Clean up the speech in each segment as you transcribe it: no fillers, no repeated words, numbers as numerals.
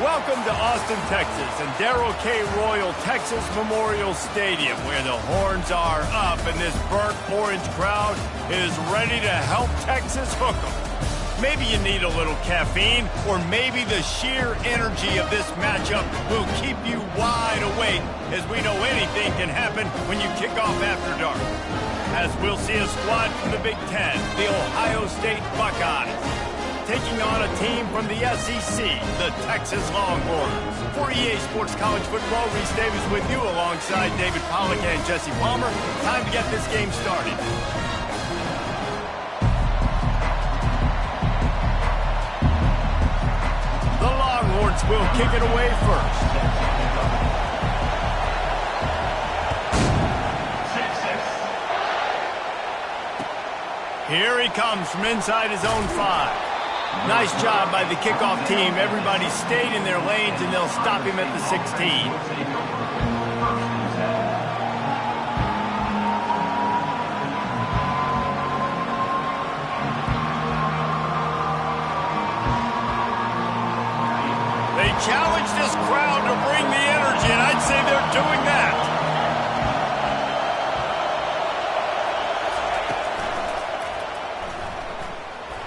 Welcome to Austin, Texas, and Darrell K. Royal Texas Memorial Stadium, where the horns are up and this burnt orange crowd is ready to help Texas hook 'em. Maybe you need a little caffeine, or maybe the sheer energy of this matchup will keep you wide awake, as we know anything can happen when you kick off after dark. As we'll see a squad from the Big Ten, the Ohio State Buckeyes, taking on a team from the SEC, the Texas Longhorns. For EA Sports College Football, Reese Davis with you alongside David Pollack and Jesse Palmer. Time to get this game started. The Longhorns will kick it away first. Here he comes from inside his own 5. Nice job by the kickoff team. Everybody stayed in their lanes, and they'll stop him at the 16. They challenge this crowd to bring the energy, and I'd say they're doing that.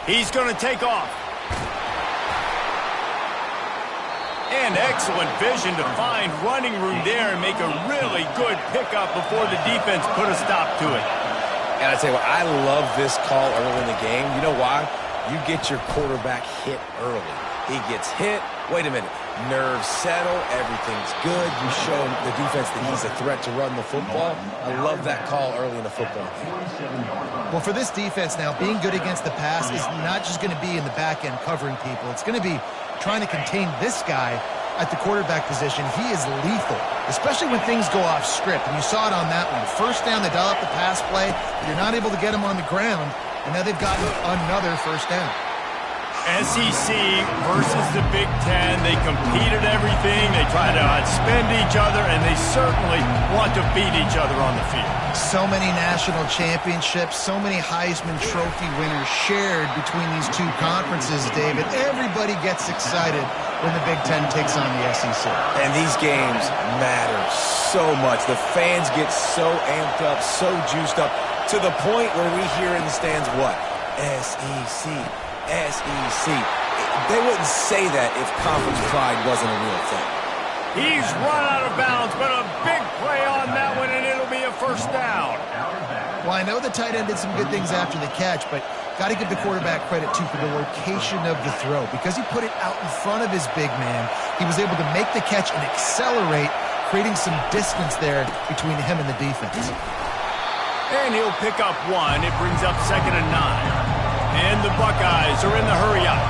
He's going to take off. And excellent vision to find running room there and make a really good pickup before the defense put a stop to it. And I tell you what, I love this call early in the game. You know why? You get your quarterback hit early. He gets hit. Wait a minute. Nerves settle. Everything's good. You show the defense that he's a threat to run the football. I love that call early in the football game. Well, for this defense now, being good against the pass is not just going to be in the back end covering people. It's going to be trying to contain this guy at the quarterback position. He is lethal, especially when things go off script. And you saw it on that one. First down, they dial up the pass play. You're not able to get him on the ground. And now they've gotten another first down. SEC versus the Big Ten. They compete at everything. They try to outspend each other, and they certainly want to beat each other on the field. So many national championships, so many Heisman Trophy winners shared between these two conferences, David. Everybody gets excited when the Big Ten takes on the SEC. And these games matter so much. The fans get so amped up, so juiced up, to the point where we hear in the stands what? SEC. SEC. They wouldn't say that if conference pride wasn't a real thing. He's run out of bounds, but a big play on that one, and it'll be a first down. Well, I know the tight end did some good things after the catch, but got to give the quarterback credit, too, for the location of the throw. Because he put it out in front of his big man, he was able to make the catch and accelerate, creating some distance there between him and the defense. And he'll pick up one. It brings up 2nd and 9. And the Buckeyes are in the hurry-up.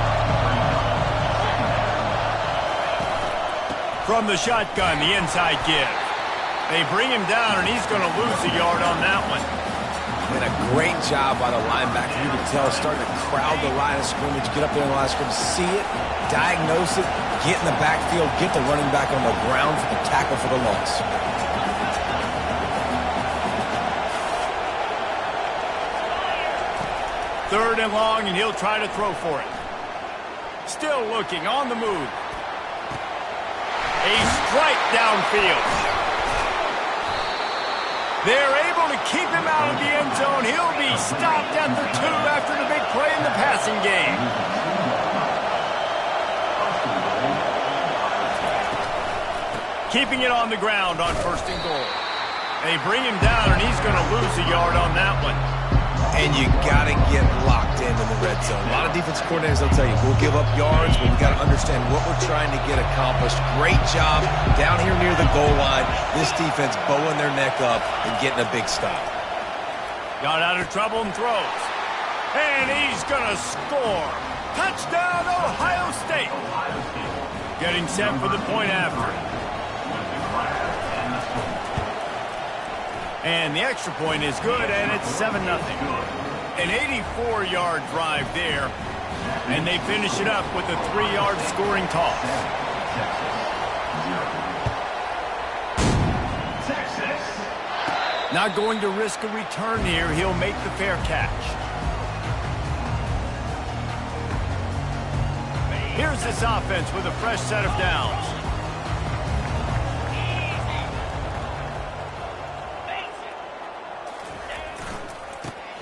From the shotgun, the inside give. They bring him down, and he's going to lose a yard on that one. And a great job by the linebacker. You can tell, starting to crowd the line of scrimmage, get up there in the line of scrimmage, see it, diagnose it, get in the backfield, get the running back on the ground for the tackle for the loss. 3rd and long, and he'll try to throw for it. Still looking, on the move. A strike downfield. They're able to keep him out of the end zone. He'll be stopped at the 2 after the big play in the passing game. Keeping it on the ground on 1st and goal. They bring him down, and he's going to lose a yard on that one. And you got to get locked in the red zone. A lot of defensive coordinators will tell you, we'll give up yards, but we got to understand what we're trying to get accomplished. Great job down here near the goal line. This defense bowing their neck up and getting a big stop. Got out of trouble and throws. And he's going to score. Touchdown, Ohio State. Getting set for the point after. And the extra point is good, and it's 7-0. An 84-yard drive there, and they finish it up with a 3-yard scoring toss. Not going to risk a return here. He'll make the fair catch. Here's this offense with a fresh set of downs.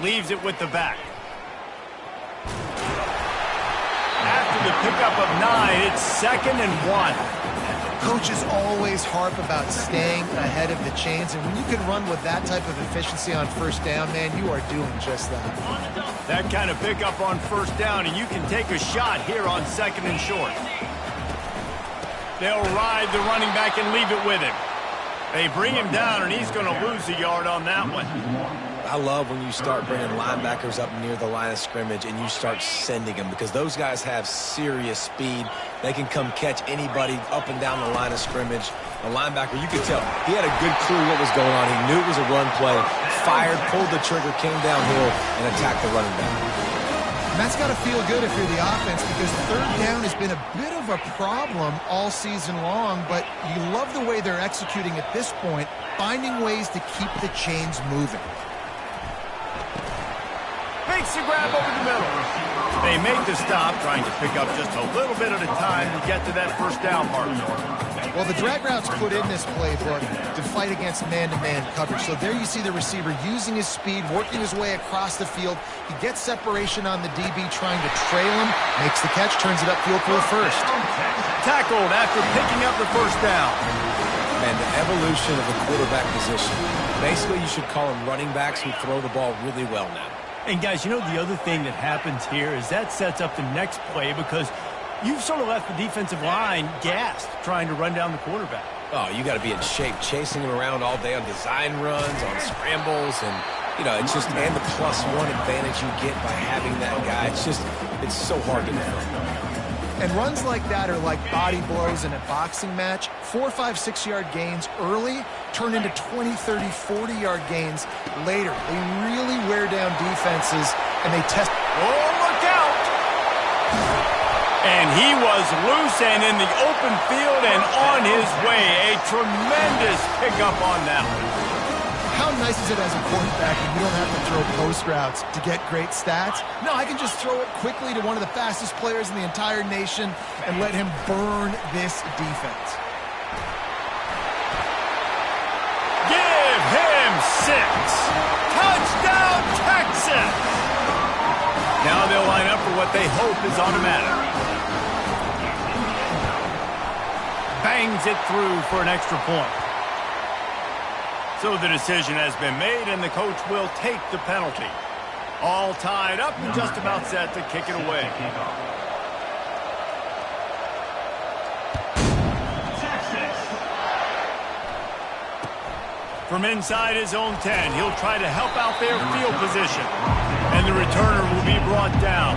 Leaves it with the back. After the pickup of 9, it's 2nd and 1. Coaches always harp about staying ahead of the chains, and when you can run with that type of efficiency on first down, man, you are doing just that. That kind of pickup on first down, and you can take a shot here on 2nd and short. They'll ride the running back and leave it with him. They bring him down, and he's going to lose a yard on that one. I love when you start bringing linebackers up near the line of scrimmage and you start sending them, because those guys have serious speed. They can come catch anybody up and down the line of scrimmage. The linebacker, you could tell, he had a good clue what was going on. He knew it was a run play, fired, pulled the trigger, came downhill, and attacked the running back. And that's got to feel good if you're the offense, because third down has been a bit of a problem all season long, but you love the way they're executing at this point, finding ways to keep the chains moving. Makes the grab over the middle. They make the stop, trying to pick up just a little bit at a time to get to that first down mark. Well, the drag routes put in this playbook to fight against man-to-man coverage. So there you see the receiver using his speed, working his way across the field. He gets separation on the DB, trying to trail him, makes the catch, turns it upfield for a first. Tackled after picking up the first down. Man, the evolution of the quarterback position. Basically, you should call them running backs who throw the ball really well now. And guys, you know, the other thing that happens here is that sets up the next play, because you've sort of left the defensive line gassed trying to run down the quarterback. Oh, you got to be in shape, chasing him around all day on design runs, on scrambles, and, you know, it's just, and the +1 advantage you get by having that guy. It's so hard to defend. And runs like that are like body blows in a boxing match. 4, 5, 6-yard gains early turn into 20, 30, 40-yard gains later. They really wear down defenses, and they test. Oh, look out! And he was loose and in the open field and on his way. A tremendous pickup on that one. How nice is it as a quarterback when you don't have to throw post routes to get great stats? No, I can just throw it quickly to one of the fastest players in the entire nation and let him burn this defense. Give him 6. Touchdown, Texas! Now they'll line up for what they hope is automatic. Bangs it through for an extra point. So the decision has been made, and the coach will take the penalty. All tied up and just about set to kick it away. From inside his own 10, he'll try to help out their field position. And the returner will be brought down.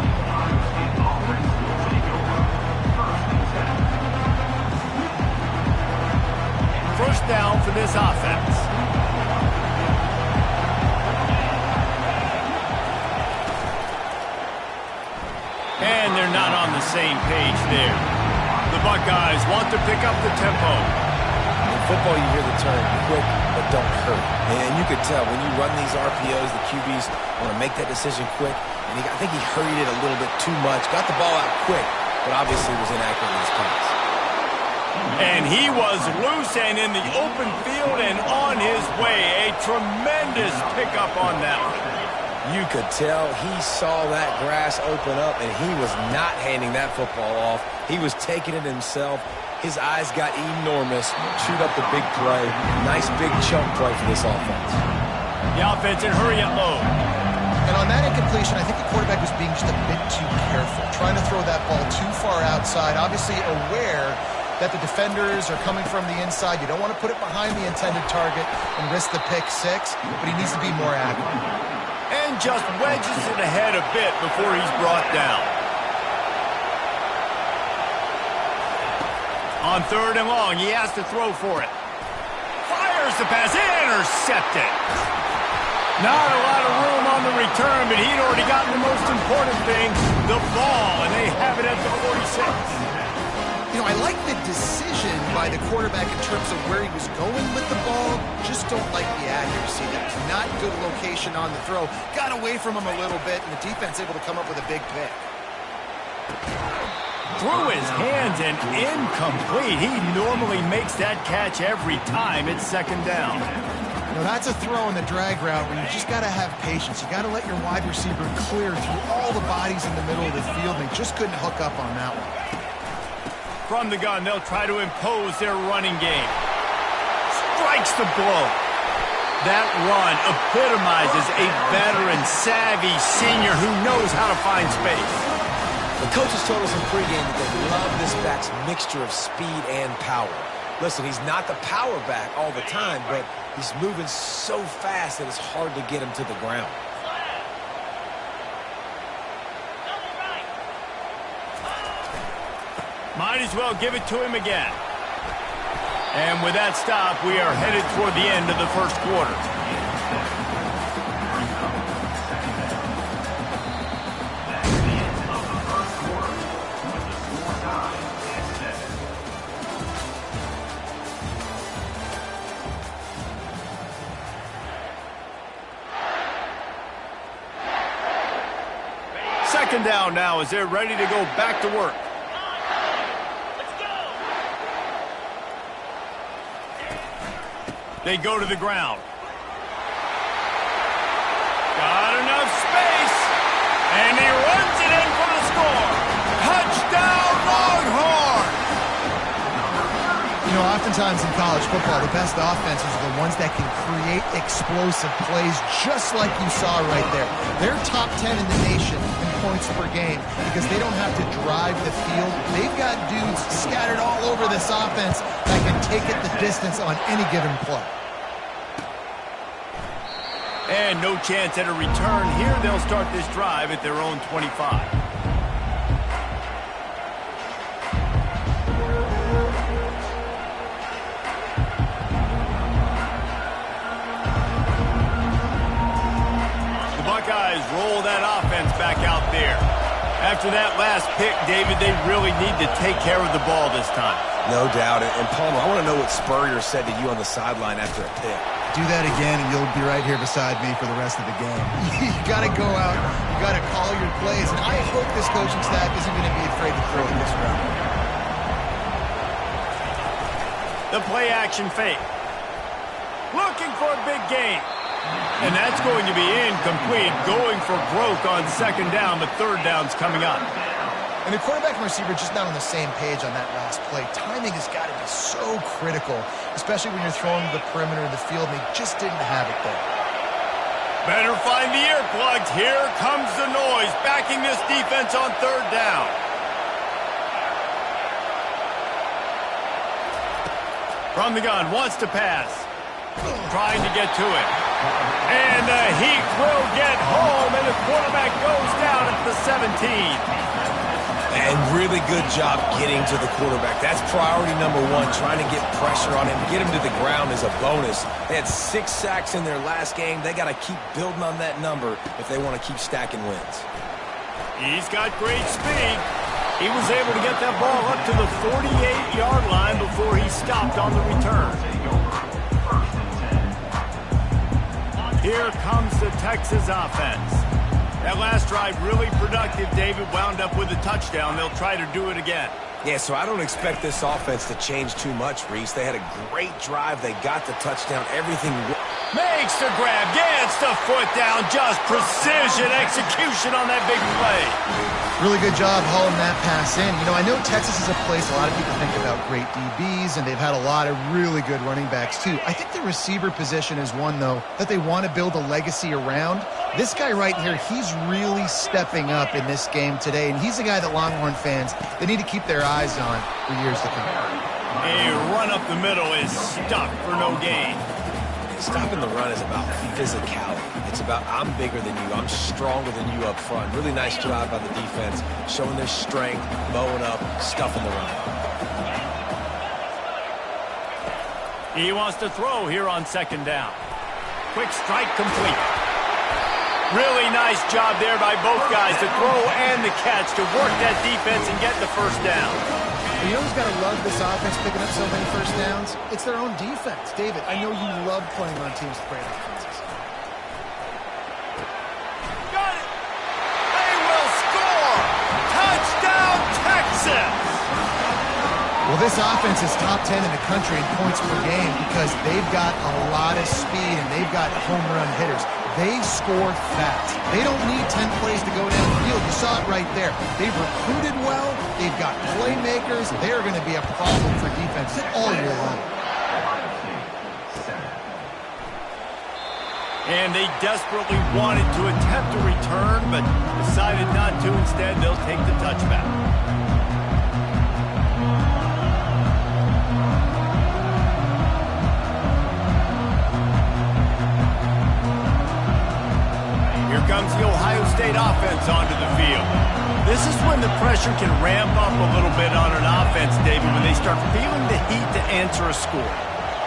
First down for this offense. And they're not on the same page there. The Buckeyes want to pick up the tempo. In football, you hear the term quick but don't hurt. And you could tell when you run these RPOs, the QBs want to make that decision quick. And I think he hurried it a little bit too much. Got the ball out quick, but obviously was inaccurate in his pass. And he was loose and in the open field and on his way. A tremendous pickup on that one. You could tell he saw that grass open up, and he was not handing that football off. He was taking it himself. His eyes got enormous. Shoot up the big play. Nice big chunk play for this offense. The offense in hurry up mode. And on that incompletion, I think the quarterback was being just a bit too careful, trying to throw that ball too far outside, obviously aware that the defenders are coming from the inside. You don't want to put it behind the intended target and risk the pick 6, but he needs to be more accurate. And just wedges it ahead a bit before he's brought down. On 3rd and long, he has to throw for it. Fires the pass, intercepted. Not a lot of room on the return, but he'd already gotten the most important thing, the ball, and they have it at the 46. You know, I like the decision by the quarterback in terms of where he was going with the ball. Just don't like the accuracy. That's not good location on the throw. Got away from him a little bit, and the defense able to come up with a big pick. Through his hands and incomplete. He normally makes that catch every time. It's second down. Now that's a throw in the drag route where you just got to have patience. You got to let your wide receiver clear through all the bodies in the middle of the field, and they just couldn't hook up on that one. From the gun, they'll try to impose their running game. Strikes the blow. That run epitomizes a veteran, savvy senior who knows how to find space. The coaches told us in pregame that they love this back's mixture of speed and power. Listen, he's not the power back all the time, but he's moving so fast that it's hard to get him to the ground. Might as well give it to him again. And with that stop, we are headed toward the end of the first quarter. Second down now as they're ready to go back to work. They go to the ground. Got enough space. And he runs it in for the score. Touchdown, Longhorns! You know, oftentimes in college football, the best offenses are the ones that can create explosive plays just like you saw right there. They're top 10 in the nation in points per game because they don't have to drive the field. They've got dudes scattered all over this offense that can take it the distance on any given play. And no chance at a return here. They'll start this drive at their own 25. Buckeyes roll that offense back out there. After that last pick, David, they really need to take care of the ball this time. No doubt. And Palmer, I want to know what Spurrier said to you on the sideline after a pick. Do that again, and you'll be right here beside me for the rest of the game. You got to go out. You got to call your plays. And I hope this coaching staff isn't going to be afraid to throw it this route. The play action fake. Looking for a big gain. And that's going to be incomplete, going for broke on second down, but third down's coming up. And the quarterback and receiver just not on the same page on that last play. Timing has got to be so critical, especially when you're throwing to the perimeter of the field, and they just didn't have it there. Better find the earplugs. Here comes the noise, backing this defense on third down. From the gun, wants to pass. Trying to get to it. And the Heat will get home, and the quarterback goes down at the 17. And really good job getting to the quarterback. That's priority number one, trying to get pressure on him. Get him to the ground is a bonus. They had 6 sacks in their last game. They got to keep building on that number if they want to keep stacking wins. He's got great speed. He was able to get that ball up to the 48-yard line before he stopped on the return. Here comes the Texas offense. That last drive really productive. David wound up with a touchdown. They'll try to do it again. Yeah, so I don't expect this offense to change too much, Reese. They had a great drive. They got the touchdown. Everything makes the grab, gets the foot down. Just precision execution on that big play. Really good job hauling that pass in. You know, I know Texas is a place a lot of people think about great DBs, and they've had a lot of really good running backs, too. I think the receiver position is one, though, that they want to build a legacy around. This guy right here, he's really stepping up in this game today, and he's the guy that Longhorn fans, they need to keep their eyes on for years to come. A run up the middle is stuck for no gain. Stopping the run is about physicality. It's about I'm bigger than you. I'm stronger than you up front. Really nice job by the defense, showing their strength, mowing up, stuffing the run. He wants to throw here on second down. Quick strike complete. Really nice job there by both guys, the throw and the catch, to work that defense and get the first down. You know who's got to love this offense picking up so many first downs? It's their own defense. David, I know you love playing on teams with great offenses. Got it! They will score! Touchdown, Texas! This offense is top 10 in the country in points per game because they've got a lot of speed and they've got home run hitters. They score fast. They don't need 10 plays to go down the field. You saw it right there. They've recruited well. They've got playmakers. They're going to be a problem for defenses all year long. And they desperately wanted to attempt a return, but decided not to. Instead, they'll take the touchback. Here comes the Ohio State offense onto the field. This is when the pressure can ramp up a little bit on an offense, David, when they start feeling the heat to answer a score.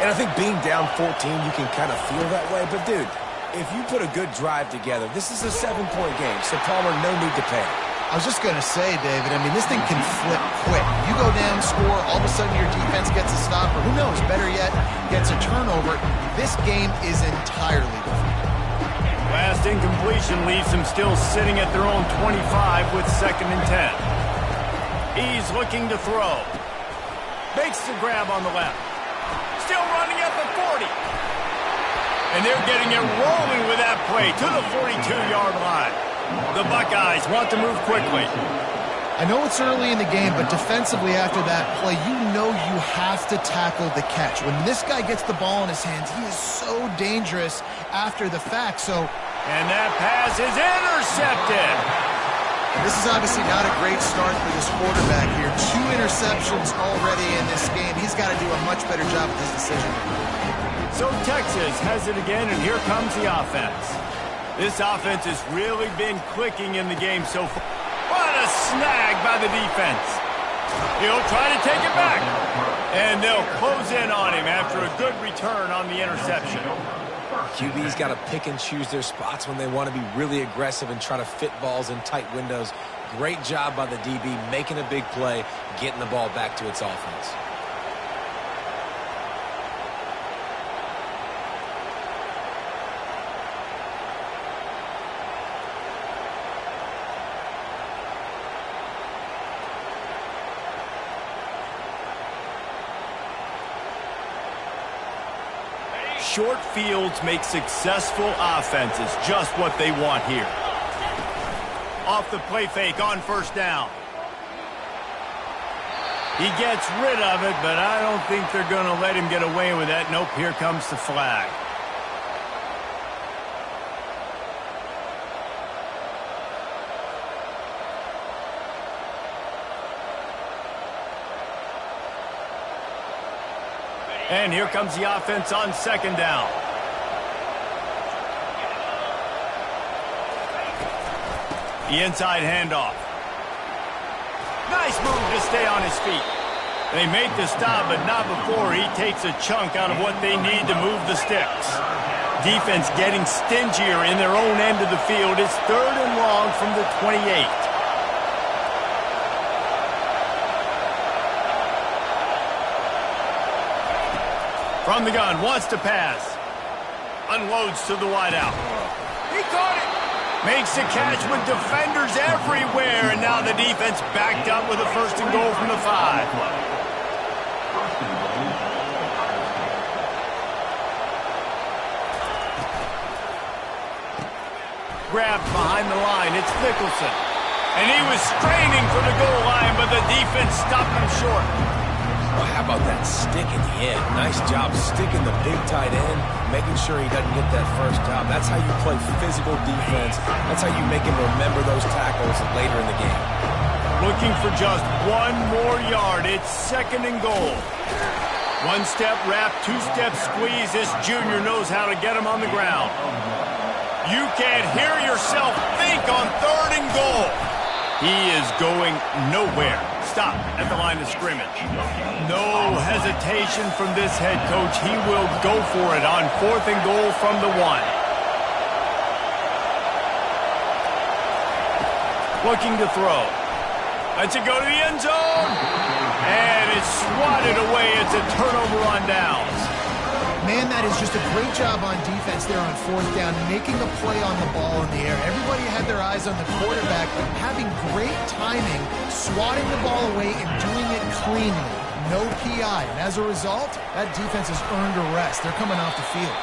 And I think being down 14, you can kind of feel that way. But, dude, if you put a good drive together, this is a 7-point game, so Palmer, no need to panic. I was just going to say, David, I mean, this thing can flip quick. You go down, score, all of a sudden your defense gets a stop, or who knows, better yet, gets a turnover. This game is entirely different. Last incompletion leaves them still sitting at their own 25 with 2nd and 10. He's looking to throw. Makes the grab on the left. Still running at the 40. And they're getting it rolling with that play to the 42-yard line. The Buckeyes want to move quickly. I know it's early in the game, but defensively after that play, you know you have to tackle the catch. When this guy gets the ball in his hands, he is so dangerous after the fact. And that pass is intercepted. This is obviously not a great start for this quarterback here. 2 interceptions already in this game. He's got to do a much better job with this decision. So Texas has it again, and here comes the offense. This offense has really been clicking in the game so far. What a snag by the defense. He'll try to take it back. And they'll close in on him after a good return on the interception. QB's got to pick and choose their spots when they want to be really aggressive and try to fit balls in tight windows. Great job by the DB making a big play, getting the ball back to its offense. Short fields make successful offenses just what they want here. Off the play fake on 1st down. He gets rid of it, but I don't think they're going to let him get away with that. Nope, here comes the flag. And here comes the offense on 2nd down. The inside handoff. Nice move to stay on his feet. They make the stop, but not before he takes a chunk out of what they need to move the sticks. Defense getting stingier in their own end of the field. It's 3rd and long from the 28. From the gun, wants to pass. Unloads to the wideout. He caught it. Makes the catch with defenders everywhere, and now the defense backed up with a 1st and goal from the 5. Grabbed behind the line, it's Nicholson. And he was straining for the goal line, but the defense stopped him short. Well, how about that stick in the end? Nice job sticking the big tight end, making sure he doesn't get that 1st down. That's how you play physical defense. That's how you make him remember those tackles later in the game. Looking for just 1 more yard. It's 2nd and goal. 1-step wrap, 2-step squeeze. This junior knows how to get him on the ground. You can't hear yourself think on 3rd and goal. He is going nowhere. Stop at the line of scrimmage. No hesitation from this head coach. He will go for it on 4th and goal from the 1. Looking to throw. Lets it go to the end zone. And it's swatted away. It's a turnover on downs. Man, that is just a great job on defense there on 4th down, making a play on the ball in the air. Everybody had their eyes on the quarterback, but having great timing, swatting the ball away and doing it cleanly. no PI. And as a result, that defense has earned a rest. They're coming off the field.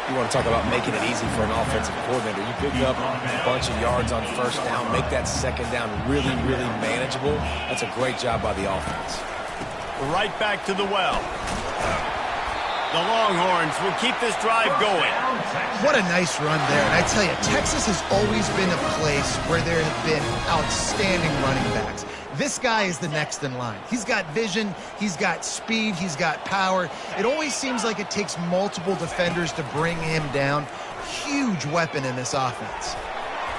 You want to talk about making it easy for an offensive coordinator. You pick up a bunch of yards on first down, make that second down really, really manageable. That's a great job by the offense. Right back to the well. The Longhorns will keep this drive going. What a nice run there. And I tell you, Texas has always been a place where there have been outstanding running backs. This guy is the next in line. He's got vision, he's got speed, he's got power. It always seems like it takes multiple defenders to bring him down. Huge weapon in this offense.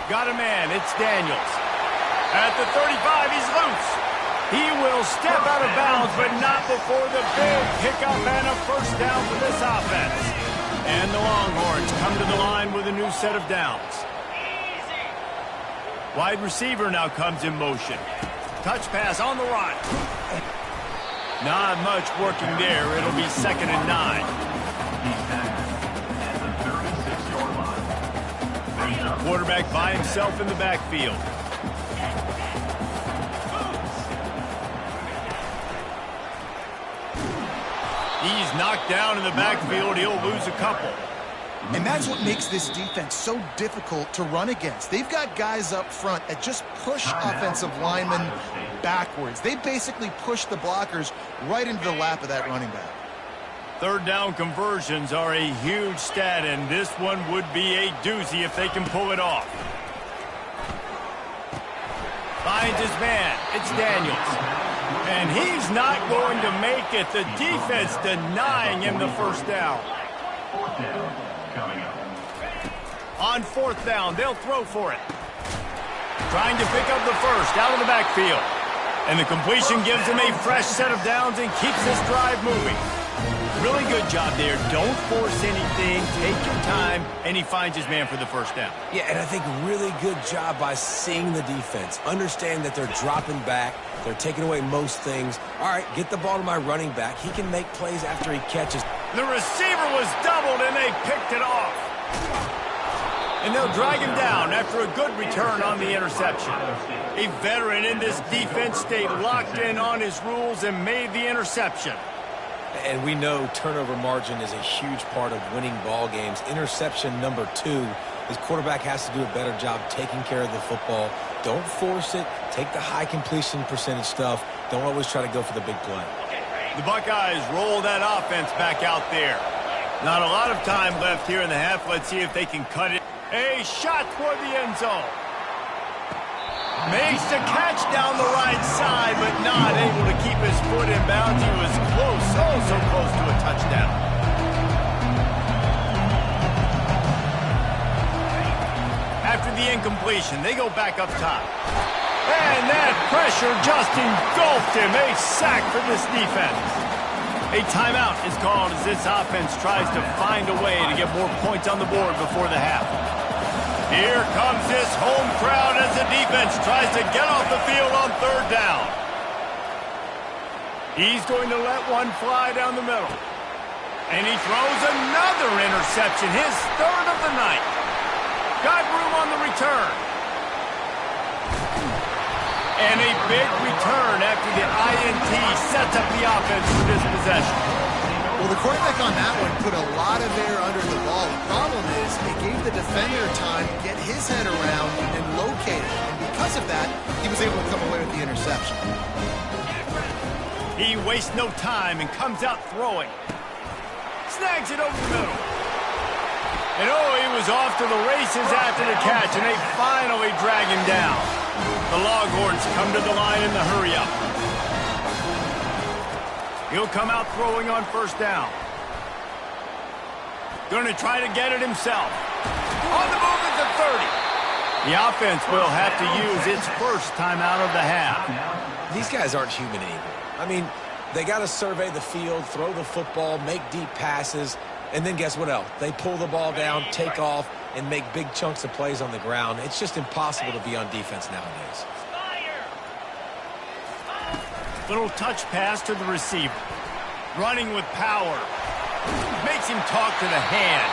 Got a man, it's Daniels. At the 35, he's loose. He will step out of bounds, but not before the big pickup and a first down for this offense. And the Longhorns come to the line with a new set of downs. Wide receiver now comes in motion. Touch pass on the run. Not much working there. It'll be 2nd and 9. Quarterback by himself in the backfield. He's knocked down in the backfield. He'll lose a couple. And that's what makes this defense so difficult to run against. They've got guys up front that just push offensive linemen backwards. They basically push the blockers right into the lap of that running back. Third down conversions are a huge stat, and this one would be a doozy if they can pull it off. Finds his man. It's Daniels. And he's not going to make it. The defense denying him the first down. On 4th down, they'll throw for it. Trying to pick up the first out of the backfield. And the completion gives him a fresh set of downs and keeps this drive moving. Really good job there. Don't force anything. Take your time. And he finds his man for the first down. Yeah, and I think really good job by seeing the defense. Understand that they're dropping back. They're taking away most things. All right, get the ball to my running back. He can make plays after he catches. The receiver was doubled, and they picked it off. And they'll drag him down after a good return on the interception. A veteran in this defense stayed locked in on his rules and made the interception. And we know turnover margin is a huge part of winning ball games. Interception number 2. His quarterback has to do a better job taking care of the football. Don't force it. Take the high completion percentage stuff. Don't always try to go for the big play. The Buckeyes roll that offense back out there. Not a lot of time left here in the half. Let's see if they can cut it. A shot toward the end zone. Makes the catch down the right side, but not able to keep his foot in bounds. He was close, oh so close to a touchdown. After the incompletion, they go back up top. And that pressure just engulfed him. A sack for this defense. A timeout is called as this offense tries to find a way to get more points on the board before the half. Here comes this home crowd as the defense tries to get off the field on 3rd down. He's going to let one fly down the middle. And he throws another interception, his 3rd of the night. Got room on the return. And a big return after the INT sets up the offense for this possession. Well, the quarterback on that one put a lot of air under the ball. The problem is it gave the defender time to get his head around and locate it. And because of that, he was able to come away with the interception. He wastes no time and comes out throwing. Snags it over the middle. And oh, he was off to the races after the catch, and they finally drag him down. The Longhorns come to the line in the hurry-up. He'll come out throwing on 1st down. Going to try to get it himself. On the move at the 30. The offense will have to use its first timeout of the half. These guys aren't human anymore. I mean, they got to survey the field, throw the football, make deep passes, and then guess what else? They pull the ball down, take off, and make big chunks of plays on the ground. It's just impossible to be on defense nowadays. Little touch pass to the receiver. Running with power. Makes him talk to the hand.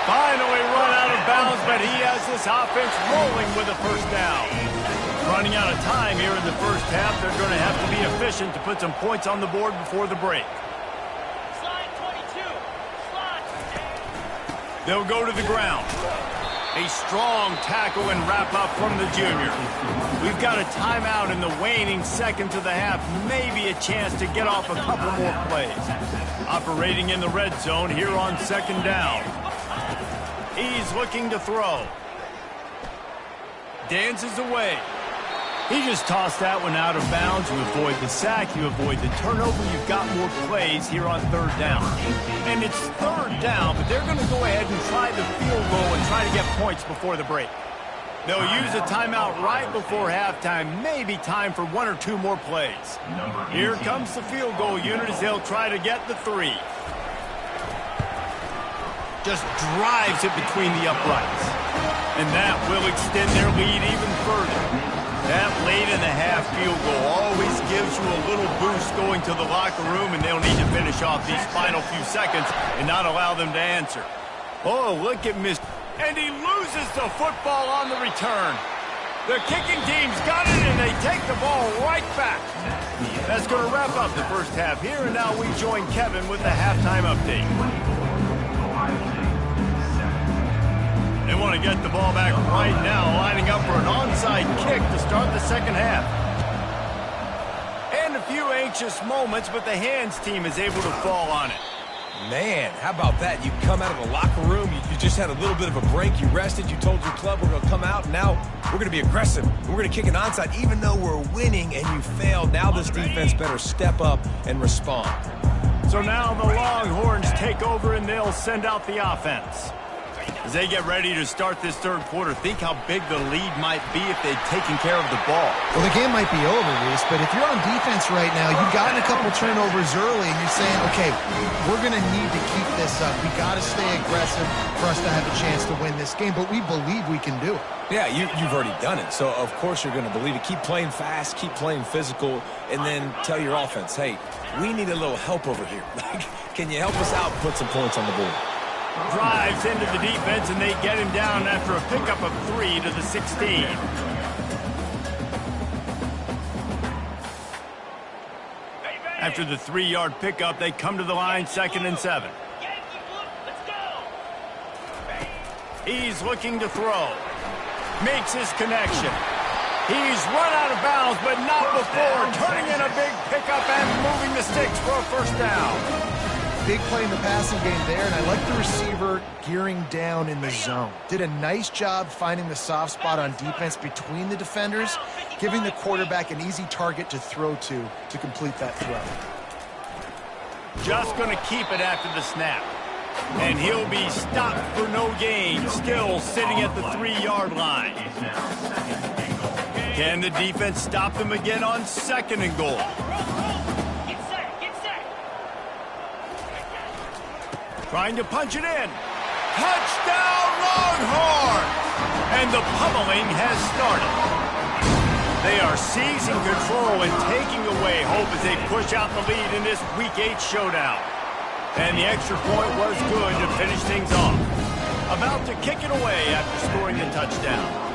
Finally run out of bounds, but he has this offense rolling with a first down. Running out of time here in the first half. They're going to have to be efficient to put some points on the board before the break. Slide 22. Slide. They'll go to the ground. A strong tackle and wrap up from the junior. We've got a timeout in the waning seconds of the half. Maybe a chance to get off a couple more plays. Operating in the red zone here on second down. He's looking to throw. Dances away. He just tossed that one out of bounds. You avoid the sack, you avoid the turnover. You've got more plays here on third down. And it's third down, but they're going to go ahead and try the field goal and try to get points before the break. They'll use a timeout right before halftime. Maybe time for one or two more plays. Here comes the field goal unit as they'll try to get the 3. Just drives it between the uprights. And that will extend their lead even further. That late in the half field goal always gives you a little boost going to the locker room, and they'll need to finish off these final few seconds and not allow them to answer. Oh, look at Mr. And he loses the football on the return. The kicking team's got it, and they take the ball right back. That's going to wrap up the first half here, and now we join Kevin with the halftime update. They want to get the ball back right now, lining up for an onside kick to start the second half. And a few anxious moments, but the hands team is able to fall on it. Man, how about that? You come out of the locker room, you just had a little bit of a break, you rested, you told your club we're going to come out, and now we're going to be aggressive. We're going to kick an onside, even though we're winning and you failed. Now this defense better step up and respond. So now the Longhorns take over and they'll send out the offense. As they get ready to start this third quarter, think how big the lead might be if they'd taken care of the ball. Well, the game might be over, Reese, but if you're on defense right now, you've gotten a couple turnovers early, and you're saying, okay, we're going to need to keep this up. We got to stay aggressive for us to have a chance to win this game, but we believe we can do it. Yeah, you've already done it, so of course you're going to believe it. Keep playing fast, keep playing physical, and then tell your offense, hey, we need a little help over here. Can you help us out and put some points on the board? Drives into the defense, and they get him down after a pickup of 3 to the 16. After the 3-yard pickup, they come to the line, 2nd and 7. He's looking to throw. Makes his connection. He's run out of bounds, but not before turning in a big pickup and moving the sticks for a first down. Big play in the passing game there, and I like the receiver gearing down in the zone. Did a nice job finding the soft spot on defense between the defenders, giving the quarterback an easy target to throw to complete that throw. Just going to keep it after the snap. And he'll be stopped for no gain, still sitting at the 3-yard line. Can the defense stop them again on 2nd and goal? Trying to punch it in. Touchdown, Longhorn! And the pummeling has started. They are seizing control and taking away hope as they push out the lead in this Week 8 showdown. And the extra point was good to finish things off. About to kick it away after scoring the touchdown.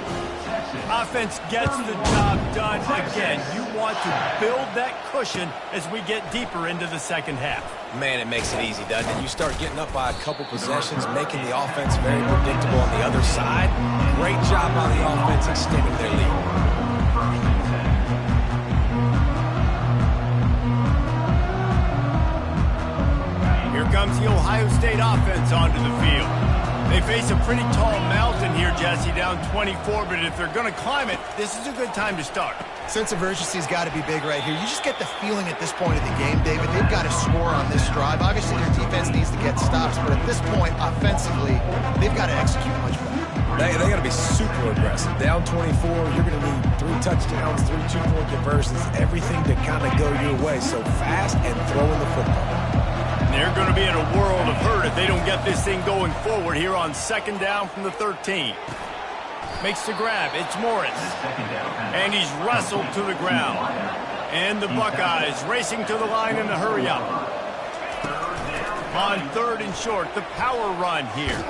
Offense gets the job done again. You want to build that cushion as we get deeper into the second half. Man, it makes it easy, doesn't it? You start getting up by a couple possessions, making the offense very predictable on the other side. Great job on the offense extending their lead. Here comes the Ohio State offense onto the field. They face a pretty tall mountain here, Jesse, down 24, but if they're going to climb it, this is a good time to start. Sense of urgency's got to be big right here. You just get the feeling at this point of the game, David, they've got to score on this drive. Obviously, their defense needs to get stops, but at this point, offensively, they've got to execute much better. They got to be super aggressive. Down 24, you're going to need 3 touchdowns, 3 two-point conversions, everything to kind of go your way. So fast and throwing the football. They're going to be in a world of hurt if they don't get this thing going forward here on 2nd down from the 13. Makes the grab. It's Morris. And he's wrestled to the ground. And the Buckeyes racing to the line in the hurry up. On 3rd and short, the power run here.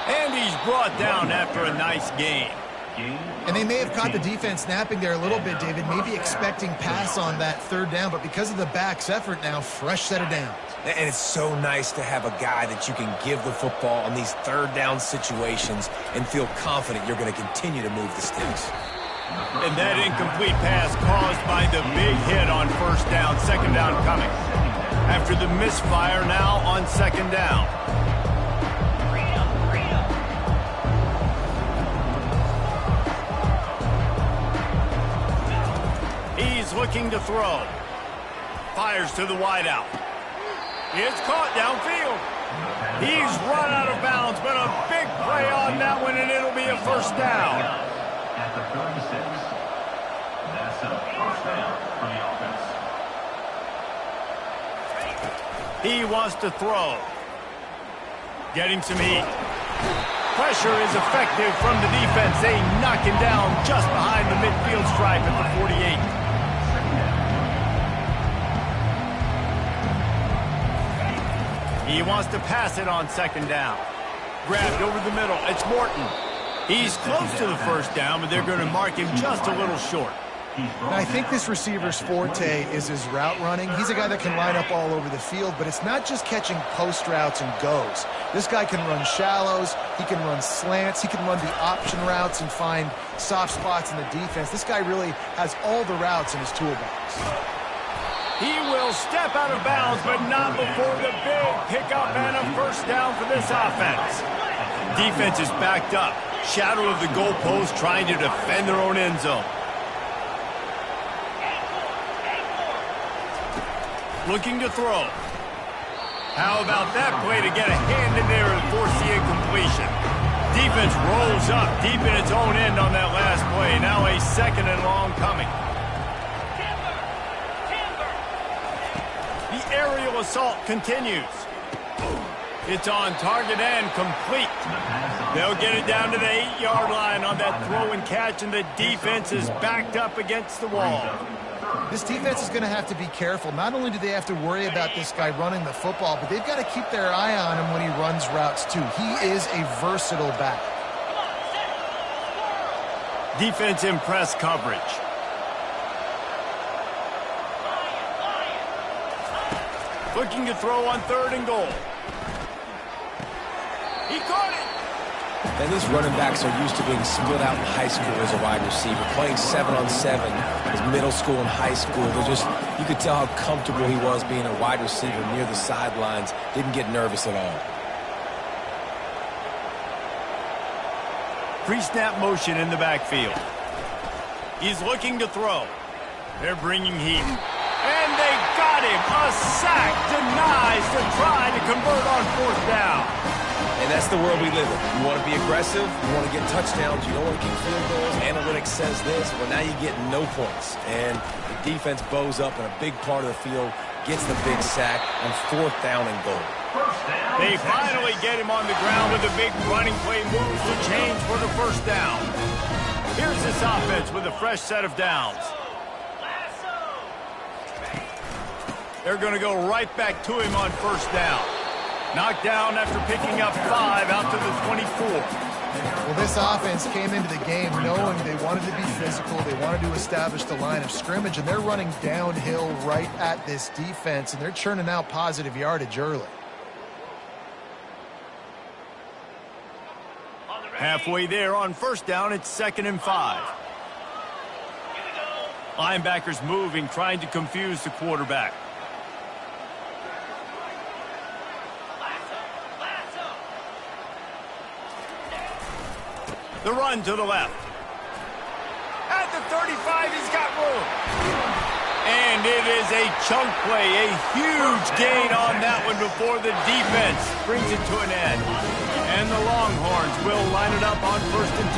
And he's brought down after a nice gain. And they may have caught the defense snapping there a little bit, David, maybe expecting pass on that third down, but because of the back's effort now, fresh set of downs. And it's so nice to have a guy that you can give the football on these third down situations and feel confident you're going to continue to move the sticks. And that incomplete pass caused by the big hit on first down, second down coming. After the misfire now on second down. He's looking to throw. Fires to the wideout. It's caught downfield. He's run out of bounds, but a big play on that one, and it'll be a first down. At the 36. That's a first down for the offense. He wants to throw. Getting some heat. Pressure is effective from the defense. They knock him down just behind the midfield stripe at the 48. He wants to pass it on second down. Grabbed over the middle. It's Morton. He's close to the first down, but they're going to mark him just a little short. And I think this receiver's forte is his route running. He's a guy that can line up all over the field, but it's not just catching post routes and goes. This guy can run shallows, he can run slants, he can run the option routes and find soft spots in the defense. This guy really has all the routes in his toolbox. He will step out of bounds, but not before the big pickup and a first down for this offense. Defense is backed up. Shadow of the goalpost, trying to defend their own end zone. Looking to throw. How about that play to get a hand in there and force the incompletion? Defense rolls up deep in its own end on that last play. Now a second and long coming. The aerial assault continues. It's on target and complete. They'll get it down to the 8-yard line on that throw and catch, and the defense is backed up against the wall. This defense is going to have to be careful. Not only do they have to worry about this guy running the football, but they've got to keep their eye on him when he runs routes too. He is a versatile back. Defense in press coverage. Looking to throw on third and goal. He caught it. And these running backs are used to being split out in high school as a wide receiver, playing 7-on-7 as middle school and high school. You could tell how comfortable he was being a wide receiver near the sidelines. Didn't get nervous at all. Pre-snap motion in the backfield. He's looking to throw. They're bringing heat. And they got him. A sack denies to try to convert on fourth down. And that's the world we live in. You want to be aggressive, you want to get touchdowns, you don't want to kick field goals. Analytics says this, well, now you get no points. And the defense bows up in a big part of the field, gets the big sack on fourth down and goal. They finally get him on the ground with a big running play, moves the chains for the first down. Here's this offense with a fresh set of downs. They're going to go right back to him on first down. Knocked down after picking up 5 out to the 24. Well, this offense came into the game knowing they wanted to be physical, they wanted to establish the line of scrimmage, and they're running downhill right at this defense, and they're churning out positive yardage early. Halfway there on first down, it's 2nd and 5. Linebackers moving, trying to confuse the quarterback. The run to the left. At the 35, he's got room. And it is a chunk play, a huge gain on that one before the defense brings it to an end. And the Longhorns will line it up on 1st and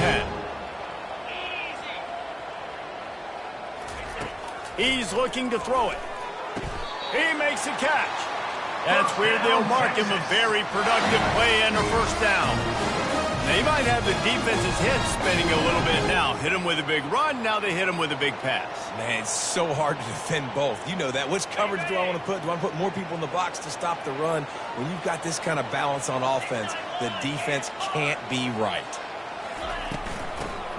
10. He's looking to throw it. He makes a catch. That's where they'll mark him a very productive play and a first down. They might have the defense's head spinning a little bit now. Hit him with a big run, now they hit him with a big pass. Man, it's so hard to defend both. You know that. Which coverage do I want to put? Do I want to put more people in the box to stop the run? When you've got this kind of balance on offense, the defense can't be right.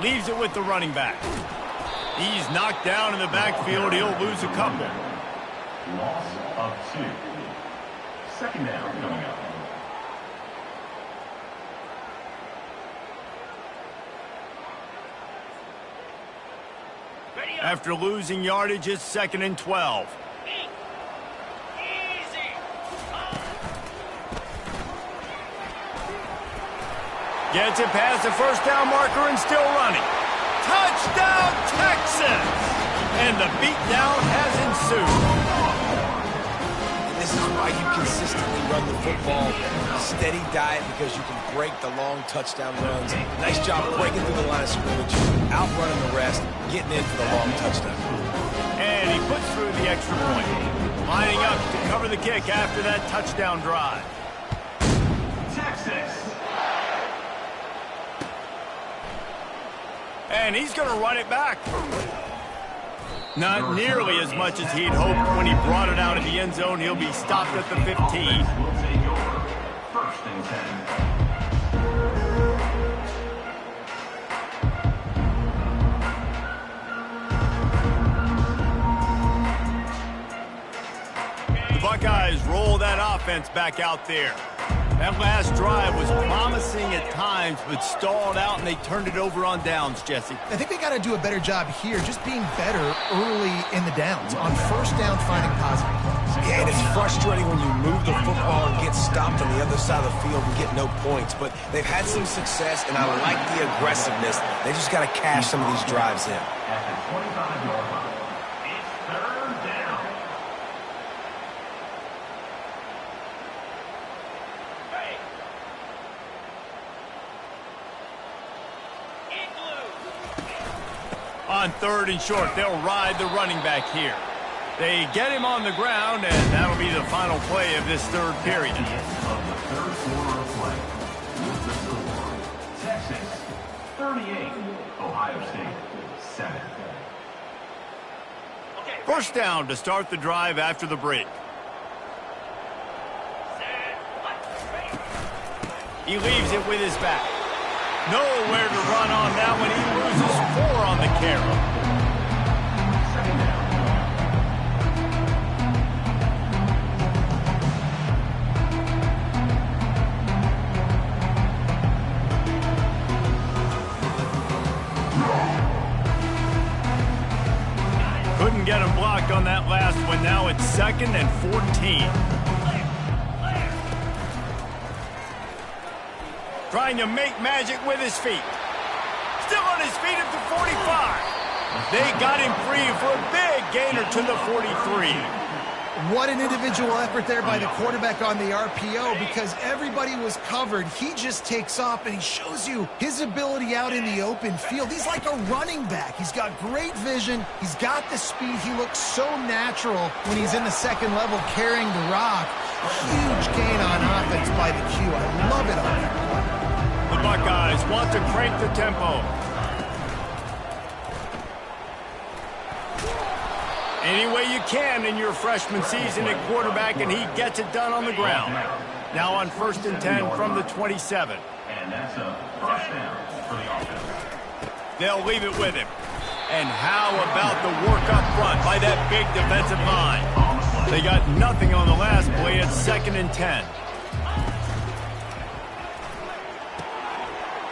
Leaves it with the running back. He's knocked down in the backfield. He'll lose a couple. Loss of 2. Second down coming up. After losing yardage, it's 2nd and 12. Easy. Gets it past the first down marker and still running. Touchdown, Texas! And the beatdown has ensued. This is why you consistently run the football. A steady diet because you can break the long touchdown runs. Nice job breaking through the line of scrimmage, outrunning the rest, getting in for the long touchdown. And he puts through the extra point. Lining up to cover the kick after that touchdown drive. Texas. And he's going to run it back. Not nearly as much as he'd hoped when he brought it out of the end zone. He'll be stopped at the 15. Will take over. 1st and 10. The Buckeyes roll that offense back out there. That last drive was promising at times, but stalled out, and they turned it over on downs, Jesse. I think they got to do a better job here, just being better early in the downs. On first down, finding positive plays. Yeah, and it's frustrating when you move the football and get stopped on the other side of the field and get no points. But they've had some success, and I like the aggressiveness. They just got to cash some of these drives in. At the 25-yard line, it's 3rd down. On 3rd and short, they'll ride the running back here. They get him on the ground, and that'll be the final play of this 3rd period. Of the 3rd quarter of play. With the score, Texas 38, Ohio State 7. First down to start the drive after the break. He leaves it with his back. Nowhere to run on that one. He loses 4 on the carry. Second down. Couldn't get him blocked on that last one. Now it's 2nd and 14. Trying to make magic with his feet. Still on his feet at the 45. They got him free for a big gainer to the 43. What an individual effort there by the quarterback on the RPO, because everybody was covered. He just takes off, and he shows you his ability out in the open field. He's like a running back. He's got great vision. He's got the speed. He looks so natural when he's in the second level carrying the rock. Huge gain on offense by the Q. I love it on that play. The Buckeyes want to crank the tempo. Any way you can in your freshman season at quarterback, and he gets it done on the ground. Now on 1st and 10 from the 27. And that's a first down for the offense. They'll leave it with him. And how about the work up front by that big defensive line? They got nothing on the last play at 2nd and 10.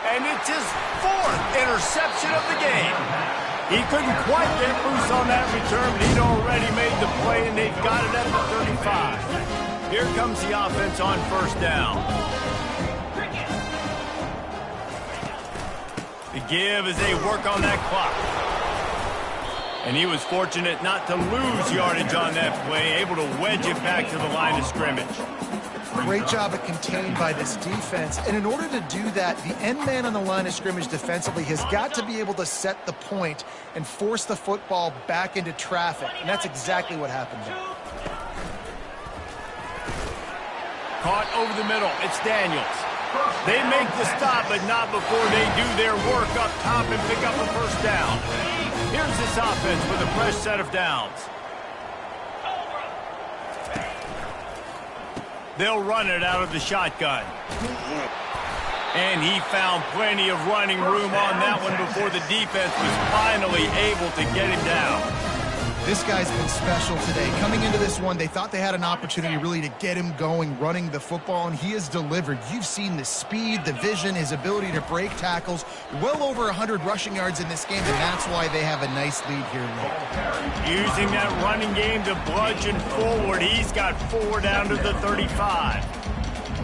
And it's his 4th interception of the game. He couldn't quite get loose on that return, but he'd already made the play, and they've got it at the 35. Here comes the offense on 1st down. The give as they work on that clock. And he was fortunate not to lose yardage on that play, able to wedge it back to the line of scrimmage. Great job of contained by this defense. And in order to do that, the end man on the line of scrimmage defensively has got to be able to set the point and force the football back into traffic. And that's exactly what happened there. Caught over the middle. It's Daniels. They make the stop, but not before they do their work up top and pick up a first down. Here's this offense with a fresh set of downs. They'll run it out of the shotgun. And he found plenty of running room on that one before the defense was finally able to get him down. This guy's been special today. Coming into this one, they thought they had an opportunity really to get him going, running the football, and he has delivered. You've seen the speed, the vision, his ability to break tackles. Well over 100 rushing yards in this game, and that's why they have a nice lead here late. Using that running game to bludgeon forward, he's got 4 down to the 35.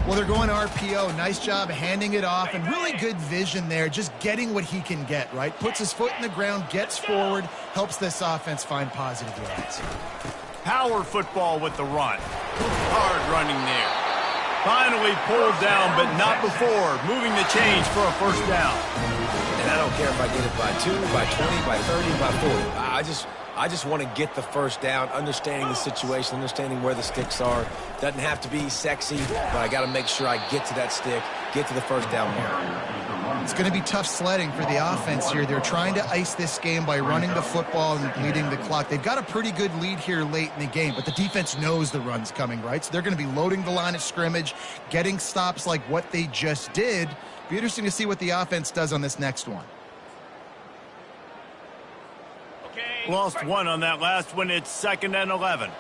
Well, they're going RPO. Nice job handing it off, and really good vision there, just getting what he can get, right? Puts his foot in the ground, gets forward, helps this offense find positive yards. Power football with the run. Hard running there. Finally pulled down, but not before. Moving the chains for a first down. And I don't care if I get it by 2, by 20, by 30, by 40. I just want to get the first down, understanding the situation, understanding where the sticks are. Doesn't have to be sexy, but I got to make sure I get to that stick, get to the first down mark. It's going to be tough sledding for the offense here. They're trying to ice this game by running the football and leading the clock. They've got a pretty good lead here late in the game, but the defense knows the run's coming, right? So they're going to be loading the line of scrimmage, getting stops like what they just did. Be interesting to see what the offense does on this next one. Lost 1 on that last one. It's 2nd and 11.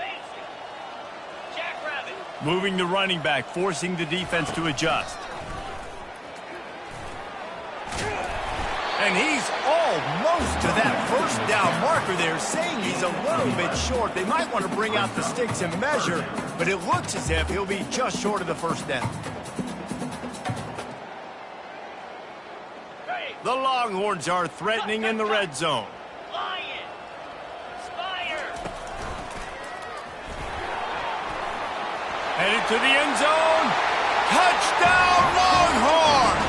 Moving the running back, forcing the defense to adjust. And he's almost to that first down marker there, saying he's a little bit short. They might want to bring out the sticks and measure, but it looks as if he'll be just short of the first down. The Longhorns are threatening in the red zone. Headed to the end zone. Touchdown, Longhorns!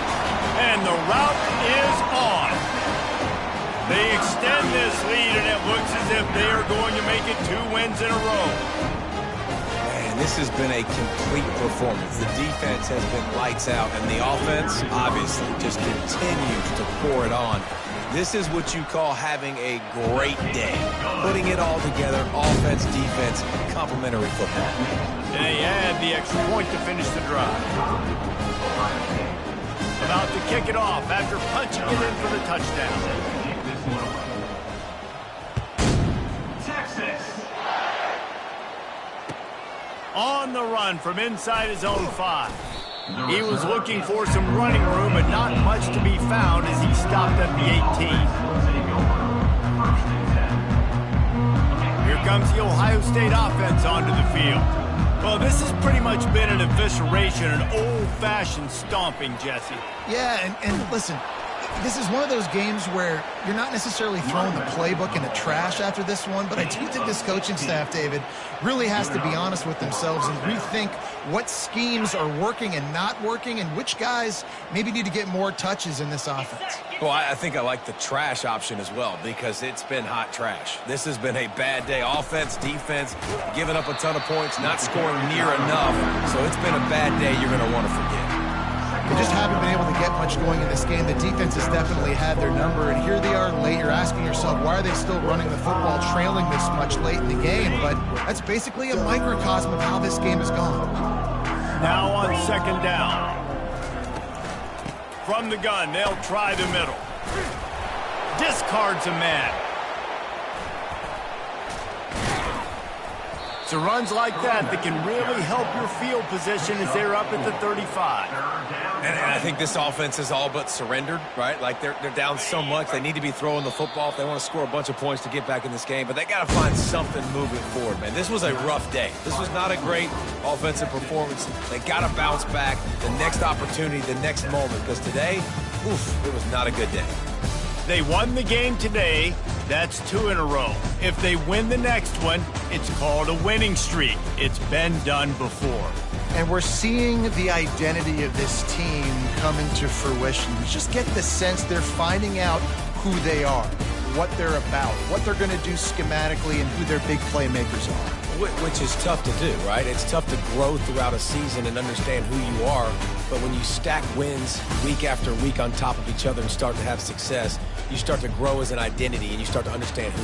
And the route is on. They extend this lead, and it looks as if they are going to make it 2 wins in a row. Man, this has been a complete performance. The defense has been lights out, and the offense obviously just continues to pour it on. This is what you call having a great day. Putting it all together, offense, defense, complementary football. And they add the extra point to finish the drive. About to kick it off after punching it in for the touchdown. Texas. On the run from inside his own 5. He was looking for some running room, but not much to be found as he stopped at the 18. Here comes the Ohio State offense onto the field. Well, this has pretty much been an evisceration, an old-fashioned stomping, Jesse. Yeah, and listen, this is one of those games where you're not necessarily throwing the playbook in the trash after this one, but I do think this coaching staff, David, really has to be honest with themselves and rethink what schemes are working and not working and which guys maybe need to get more touches in this offense. Well, I think I like the trash option as well because it's been hot trash. This has been a bad day. Offense, defense, giving up a ton of points, not scoring near enough. So it's been a bad day you're going to want to forget. They just haven't been able to get much going in this game. The defense has definitely had their number, and here they are late. You're asking yourself, why are they still running the football, trailing this much late in the game? But that's basically a microcosm of how this game has gone. Now on 2nd down. From the gun, they'll try the middle. Discards a man. So runs like that can really help your field position as they're up at the 35. And I think this offense is all but surrendered, right? Like they're down so much. They need to be throwing the football if they want to score a bunch of points to get back in this game. But they got to find something moving forward, man. This was a rough day. This was not a great offensive performance. They got to bounce back the next opportunity, the next moment. Because today, it was not a good day. They won the game today. That's 2 in a row. If they win the next one, it's called a winning streak. It's been done before. And we're seeing the identity of this team coming to fruition. You just get the sense they're finding out who they are, what they're about, what they're going to do schematically, and who their big playmakers are. Which is tough to do, right? It's tough to grow throughout a season and understand who you are. But when you stack wins week after week on top of each other and start to have success, you start to grow as an identity and you start to understand who you are.